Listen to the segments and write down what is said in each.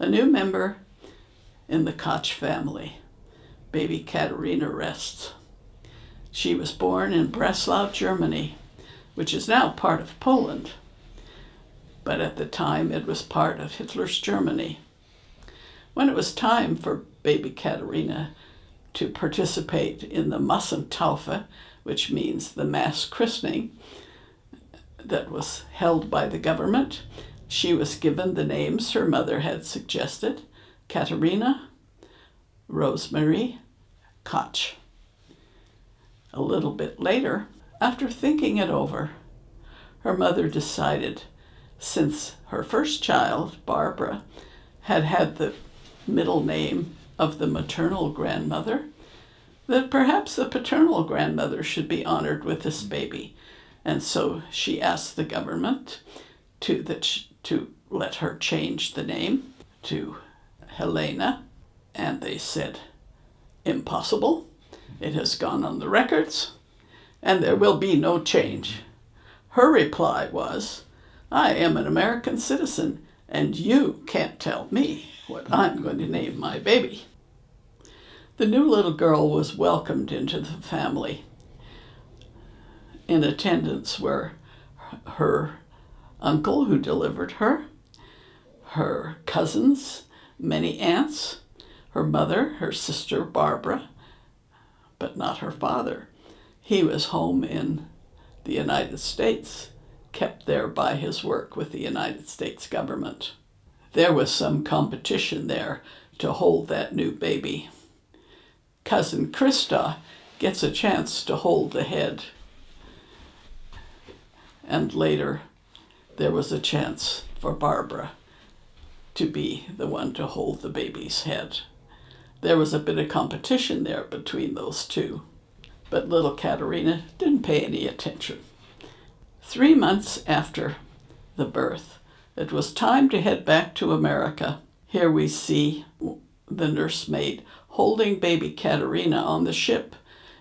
A new member in the Koch family, baby Katerina rests. She was born in Breslau, Germany, which is now part of Poland, but at the time it was part of Hitler's Germany. When it was time for baby Katerina to participate in the Massentaufe, which means the mass christening that was held by the government, she was given the names her mother had suggested: Katerina Rosemarie Koch. A little bit later, after thinking it over, her mother decided, since her first child, Barbara, had had the middle name of the maternal grandmother, that perhaps the paternal grandmother should be honored with this baby. And so she asked the government to let her change the name to Helena, and they said, impossible. It has gone on the records, and there will be no change. Her reply was, I am an American citizen, and you can't tell me what I'm going to name my baby. The new little girl was welcomed into the family. In attendance were her uncle who delivered her, her cousins, many aunts, her mother, her sister Barbara, but not her father. He was home in the United States, kept there by his work with the United States government. There was some competition there to hold that new baby. Cousin Krista gets a chance to hold the head. And later, there was a chance for Barbara to be the one to hold the baby's head. There was a bit of competition there between those two, but little Katerina didn't pay any attention. 3 months after the birth, it was time to head back to America. Here we see the nursemaid holding baby Katerina on the ship.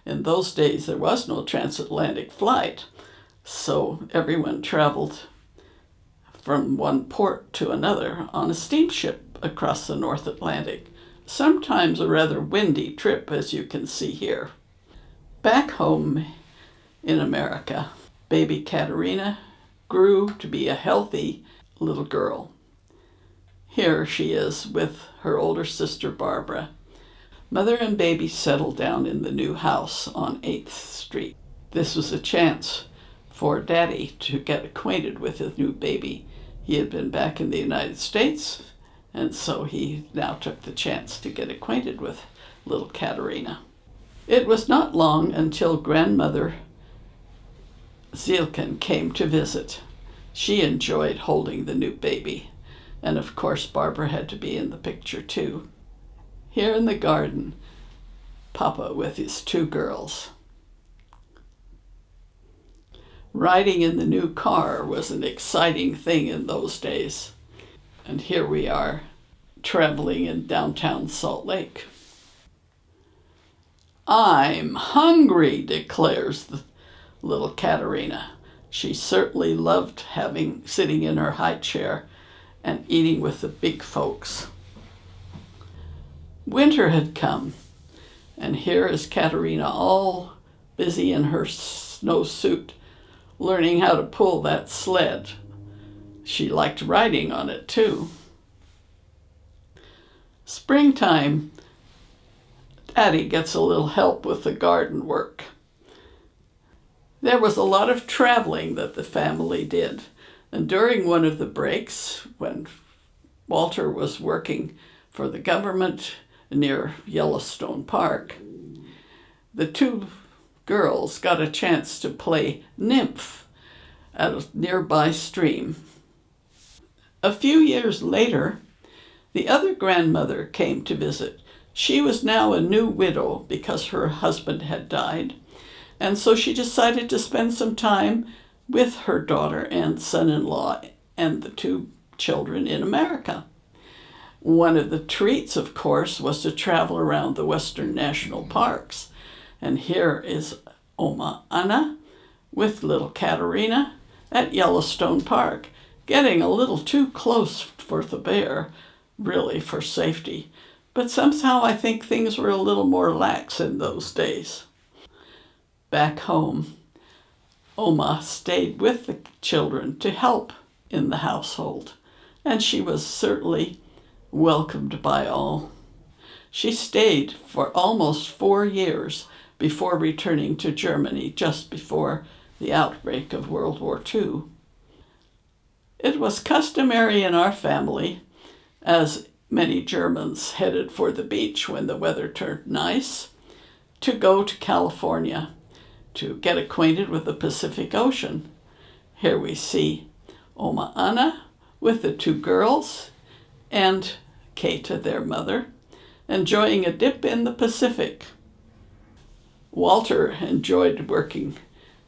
In those days, there was no transatlantic flight, so everyone traveled from one port to another on a steamship across the North Atlantic. Sometimes a rather windy trip, as you can see here. Back home in America, baby Katerina grew to be a healthy little girl. Here she is with her older sister Barbara. Mother and baby settled down in the new house on 8th Street. This was a chance for Daddy to get acquainted with his new baby. He had been back in the United States, and so he now took the chance to get acquainted with little Katerina. It was not long until grandmother Zielken came to visit. She enjoyed holding the new baby, and of course Barbara had to be in the picture too. Here in the garden, Papa with his 2 girls. Riding in the new car was an exciting thing in those days. And here we are, traveling in downtown Salt Lake. I'm hungry, declares the little Katerina. She certainly loved sitting in her high chair and eating with the big folks. Winter had come, and here is Katerina all busy in her snowsuit, learning how to pull that sled. She liked riding on it too. Springtime, Daddy gets a little help with the garden work. There was a lot of traveling that the family did, and during one of the breaks, when Walter was working for the government near Yellowstone Park, the 2 girls got a chance to play nymph at a nearby stream. A few years later, the other grandmother came to visit. She was now a new widow because her husband had died, and so she decided to spend some time with her daughter and son-in-law and the 2 children in America. One of the treats, of course, was to travel around the Western National Parks. And here is Oma Anna with little Katerina at Yellowstone Park, getting a little too close for the bear, really for safety. But somehow I think things were a little more lax in those days. Back home, Oma stayed with the children to help in the household, and she was certainly welcomed by all. She stayed for almost 4 years before returning to Germany just before the outbreak of World War II. It was customary in our family, as many Germans headed for the beach when the weather turned nice, to go to California to get acquainted with the Pacific Ocean. Here we see Oma Anna with the 2 girls and Kata, their mother, enjoying a dip in the Pacific. Walter enjoyed working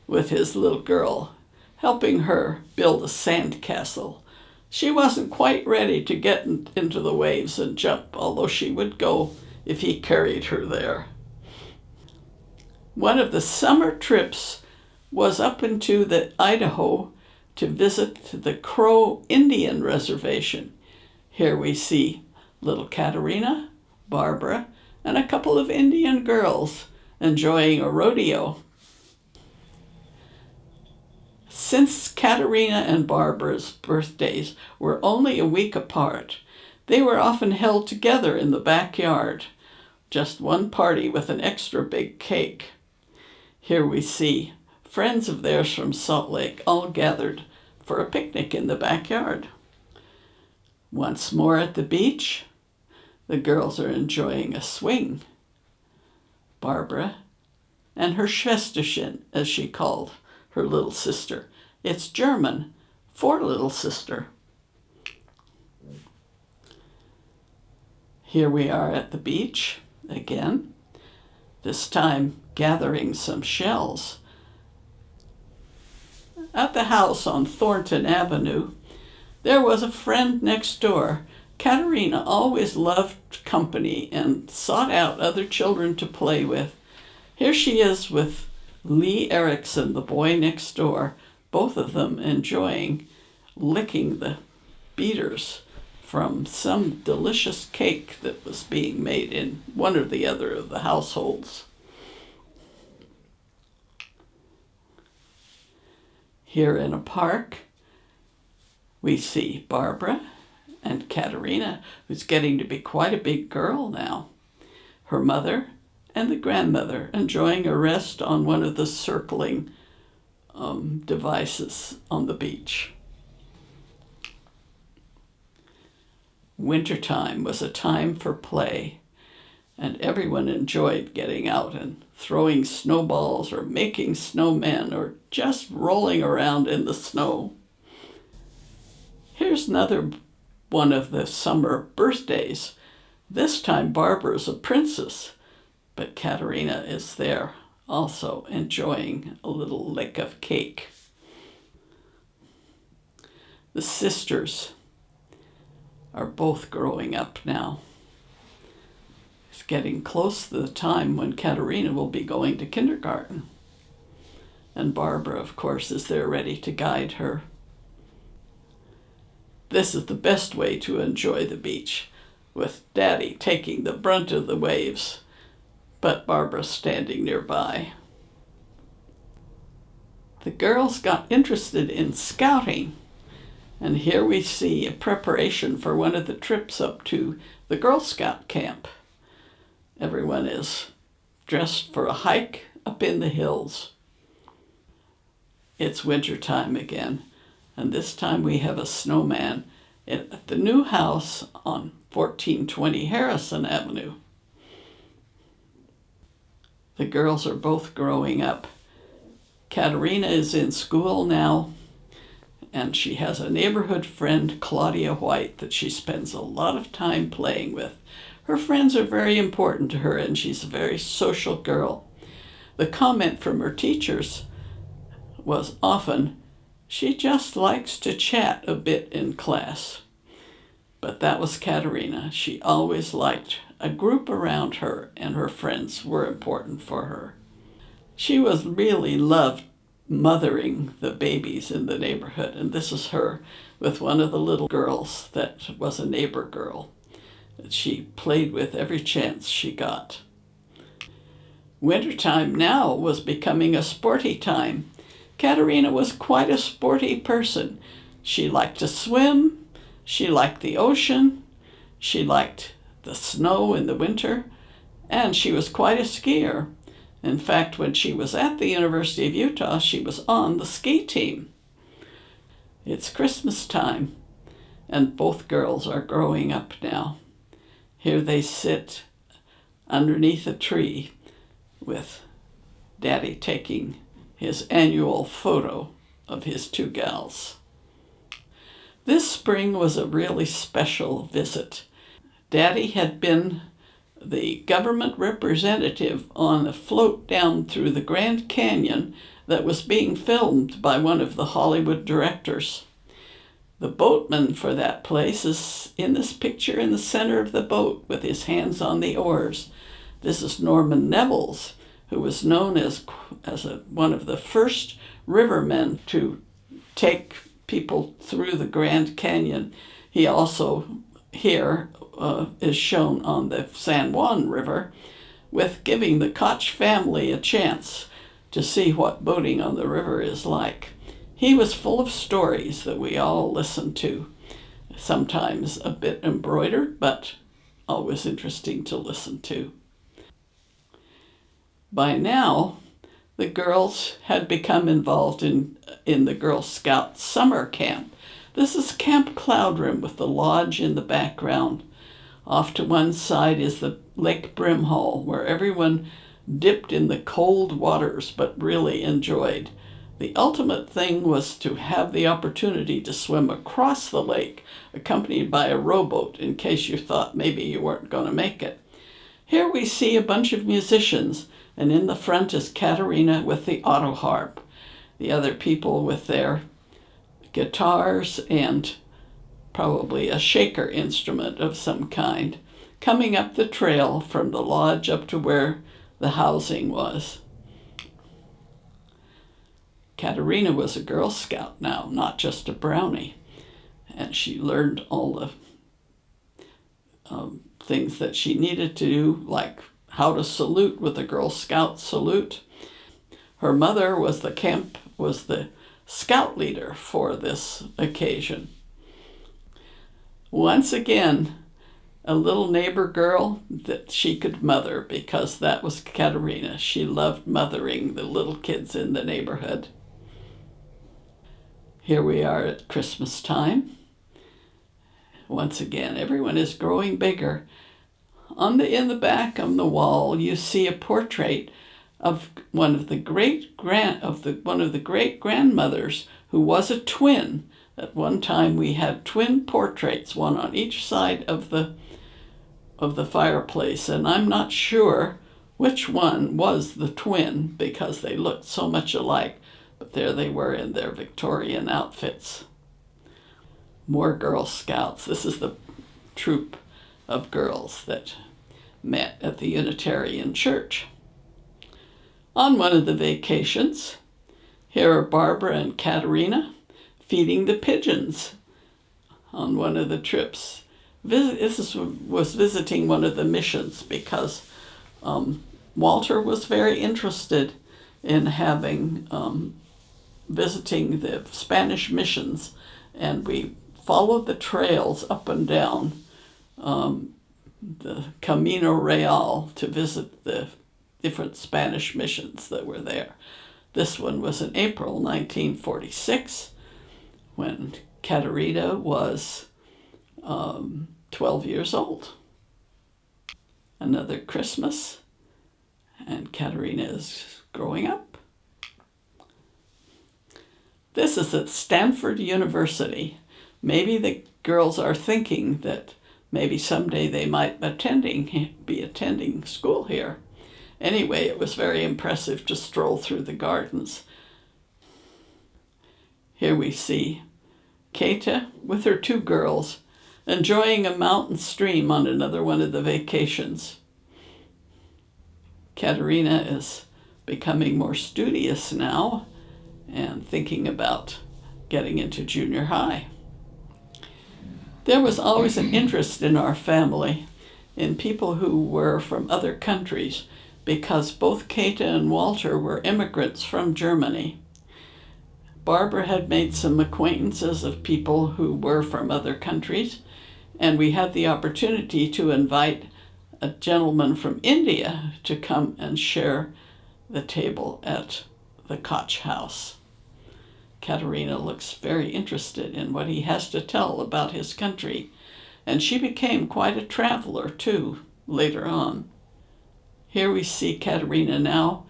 with his little girl, helping her build a sand castle. She wasn't quite ready to get into the waves and jump, although she would go if he carried her there. One of the summer trips was up into the Idaho to visit the Crow Indian Reservation. Here we see little Katerina, Barbara, and a couple of Indian girls enjoying a rodeo. Since Katerina and Barbara's birthdays were only a week apart, they were often held together in the backyard, just one party with an extra big cake. Here we see friends of theirs from Salt Lake all gathered for a picnic in the backyard. Once more at the beach, the girls are enjoying a swing. Barbara and her Schwesterchen, as she called her little sister. It's German for little sister. Here we are at the beach again, this time gathering some shells. At the house on Thornton Avenue, there was a friend next door. Katerina always loved company and sought out other children to play with. Here she is with Lee Erickson, the boy next door, both of them enjoying licking the beaters from some delicious cake that was being made in one or the other of the households. Here in a park, we see Barbara and Katerina, who's getting to be quite a big girl now, her mother and the grandmother enjoying a rest on one of the circling devices on the beach. Wintertime was a time for play, and everyone enjoyed getting out and throwing snowballs or making snowmen or just rolling around in the snow. Here's another one of the summer birthdays. This time Barbara's a princess, but Katerina is there also enjoying a little lick of cake. The sisters are both growing up now. It's getting close to the time when Katerina will be going to kindergarten. And Barbara, of course, is there ready to guide her. This is the best way to enjoy the beach, with Daddy taking the brunt of the waves, but Barbara standing nearby. The girls got interested in scouting, and here we see a preparation for one of the trips up to the Girl Scout camp. Everyone is dressed for a hike up in the hills. It's winter time again, and this time we have a snowman at the new house on 1420 Harrison Avenue. The girls are both growing up. Katerina is in school now, and she has a neighborhood friend, Claudia White, that she spends a lot of time playing with. Her friends are very important to her, and she's a very social girl. The comment from her teachers was often, she just likes to chat a bit in class. But that was Katerina. She always liked a group around her, and her friends were important for her. She was really loved mothering the babies in the neighborhood, and this is her with one of the little girls that was a neighbor girl. that she played with every chance she got. Wintertime now was becoming a sporty time. Katerina was quite a sporty person. She liked to swim, she liked the ocean, she liked the snow in the winter, and she was quite a skier. In fact, when she was at the University of Utah, she was on the ski team. It's Christmas time, and both girls are growing up now. Here they sit underneath a tree with Daddy taking his annual photo of his two gals. This spring was a really special visit. Daddy had been the government representative on a float down through the Grand Canyon that was being filmed by one of the Hollywood directors. The boatman for that place is in this picture in the center of the boat with his hands on the oars. This is Norman Nevels, who was known as one of the first rivermen to take people through the Grand Canyon. He also here is shown on the San Juan River, with giving the Koch family a chance to see what boating on the river is like. He was full of stories that we all listened to, sometimes a bit embroidered, but always interesting to listen to. By now, the girls had become involved in the Girl Scout summer camp. This is Camp Cloudroom with the lodge in the background. Off to one side is the Lake Brimhall, where everyone dipped in the cold waters but really enjoyed. The ultimate thing was to have the opportunity to swim across the lake, accompanied by a rowboat in case you thought maybe you weren't going to make it. Here we see a bunch of musicians, and in the front is Katerina with the auto harp, the other people with their guitars and probably a shaker instrument of some kind, coming up the trail from the lodge up to where the housing was. Katerina was a Girl Scout now, not just a brownie, and she learned all the things that she needed to do, like how to salute with a Girl Scout salute. Her mother was the scout leader for this occasion. Once again, a little neighbor girl that she could mother, because that was Katerina. She loved mothering the little kids in the neighborhood. Here we are at Christmas time. Once again, everyone is growing bigger. In the back on the wall, you see a portrait of one of the great grandmothers who was a twin. At one time, we had twin portraits, one on each side of the fireplace, and I'm not sure which one was the twin because they looked so much alike. But there they were in their Victorian outfits. More Girl Scouts. This is the troop of girls that met at the Unitarian Church. On one of the vacations, here are Barbara and Katerina feeding the pigeons on one of the trips. This was visiting one of the missions because Walter was very interested in visiting the Spanish missions, and we followed the trails up and down the Camino Real to visit the different Spanish missions that were there. This one was in April 1946, when Katerina was 12 years old. Another Christmas, and Katerina is growing up. This is at Stanford University. Maybe the girls are thinking that maybe someday they might be attending school here. Anyway, it was very impressive to stroll through the gardens. Here we see Kata with her two girls enjoying a mountain stream on another one of the vacations. Katerina is becoming more studious now and thinking about getting into junior high. There was always an interest in our family in people who were from other countries because both Käthe and Walter were immigrants from Germany. Barbara had made some acquaintances of people who were from other countries, and we had the opportunity to invite a gentleman from India to come and share the table at the Koch house. Katerina looks very interested in what he has to tell about his country, and she became quite a traveler too later on. Here we see Katerina now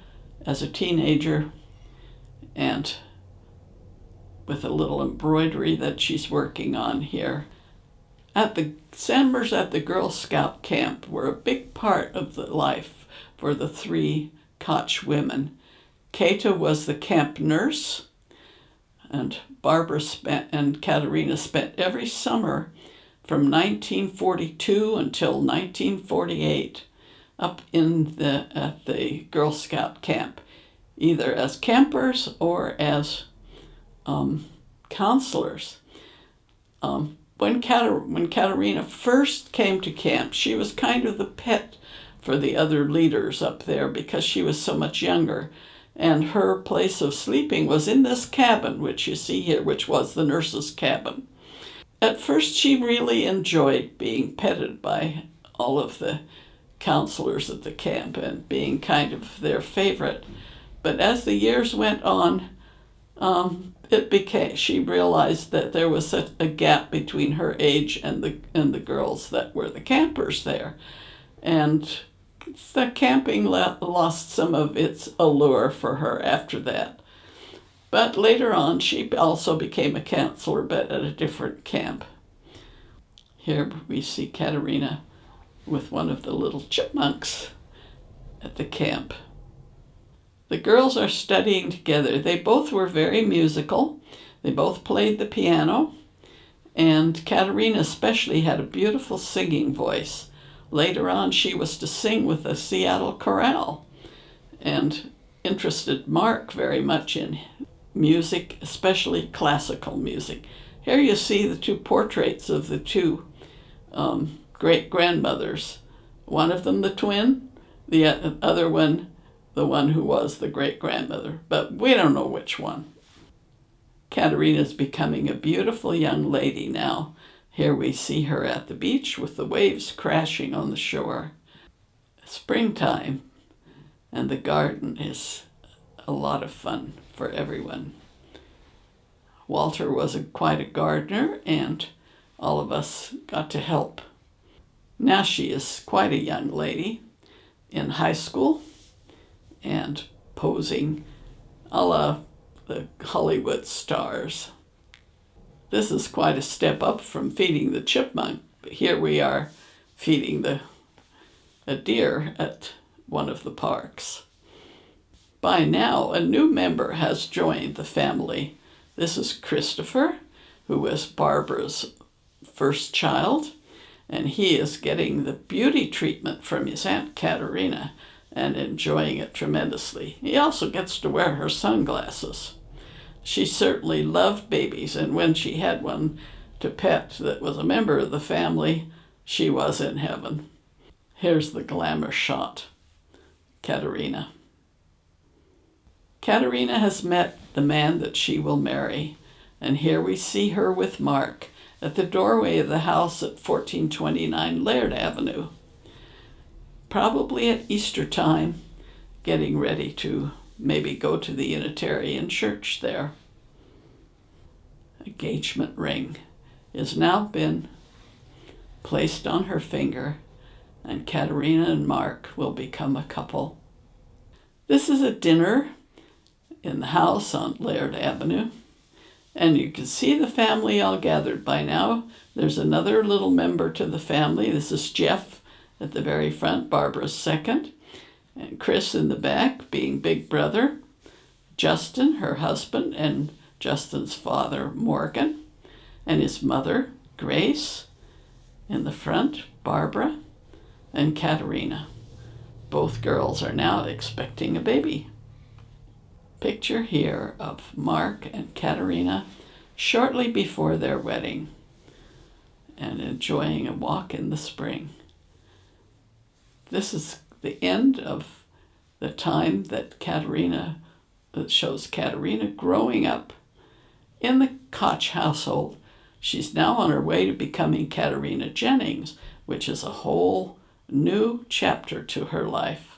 as a teenager and with a little embroidery that she's working on here. Sandmers at the Girl Scout camp were a big part of the life for the three Koch women. Käthe was the camp nurse, and Barbara and Katerina spent every summer from 1942 until 1948 up at the Girl Scout camp, either as campers or as counselors. When Katerina first came to camp, she was kind of the pet for the other leaders up there because she was so much younger. And her place of sleeping was in this cabin, which you see here, which was the nurse's cabin. At first, she really enjoyed being petted by all of the counselors at the camp and being kind of their favorite. But as the years went on, she realized that there was such a gap between her age and the girls that were the campers there. And the camping lost some of its allure for her after that. But later on, she also became a counselor, but at a different camp. Here we see Katerina with one of the little chipmunks at the camp. The girls are studying together. They both were very musical. They both played the piano, and Katerina especially had a beautiful singing voice. Later on, she was to sing with the Seattle Chorale and interested Mark very much in music, especially classical music. Here you see the two portraits of the two great-grandmothers. One of them the twin, the other one the one who was the great-grandmother, but we don't know which one. Katerina's becoming a beautiful young lady now. Here we see her at the beach with the waves crashing on the shore. Springtime, and the garden is a lot of fun for everyone. Walter was quite a gardener, and all of us got to help. Now she is quite a young lady in high school and posing a la the Hollywood stars. This is quite a step up from feeding the chipmunk. Here we are feeding a deer at one of the parks. By now, a new member has joined the family. This is Christopher, who was Barbara's first child, and he is getting the beauty treatment from his Aunt Katerina and enjoying it tremendously. He also gets to wear her sunglasses. She certainly loved babies, and when she had one to pet that was a member of the family, she was in heaven. Here's the glamour shot. Katerina. Katerina has met the man that she will marry, and here we see her with Mark at the doorway of the house at 1429 Laird Avenue. Probably at Easter time, getting ready to maybe go to the Unitarian Church there. Engagement ring has now been placed on her finger, and Katerina and Mark will become a couple. This is a dinner in the house on Laird Avenue, and you can see the family all gathered by now. There's another little member to the family. This is Jeff at the very front, Barbara's second, and Chris in the back being big brother, Justin, her husband, and Justin's father, Morgan, and his mother, Grace, in the front, Barbara, and Katerina. Both girls are now expecting a baby. Picture here of Mark and Katerina shortly before their wedding and enjoying a walk in the spring. this is the end of the time that shows Katerina growing up in the Koch household. She's now on her way to becoming Katerina Jennings, which is a whole new chapter to her life.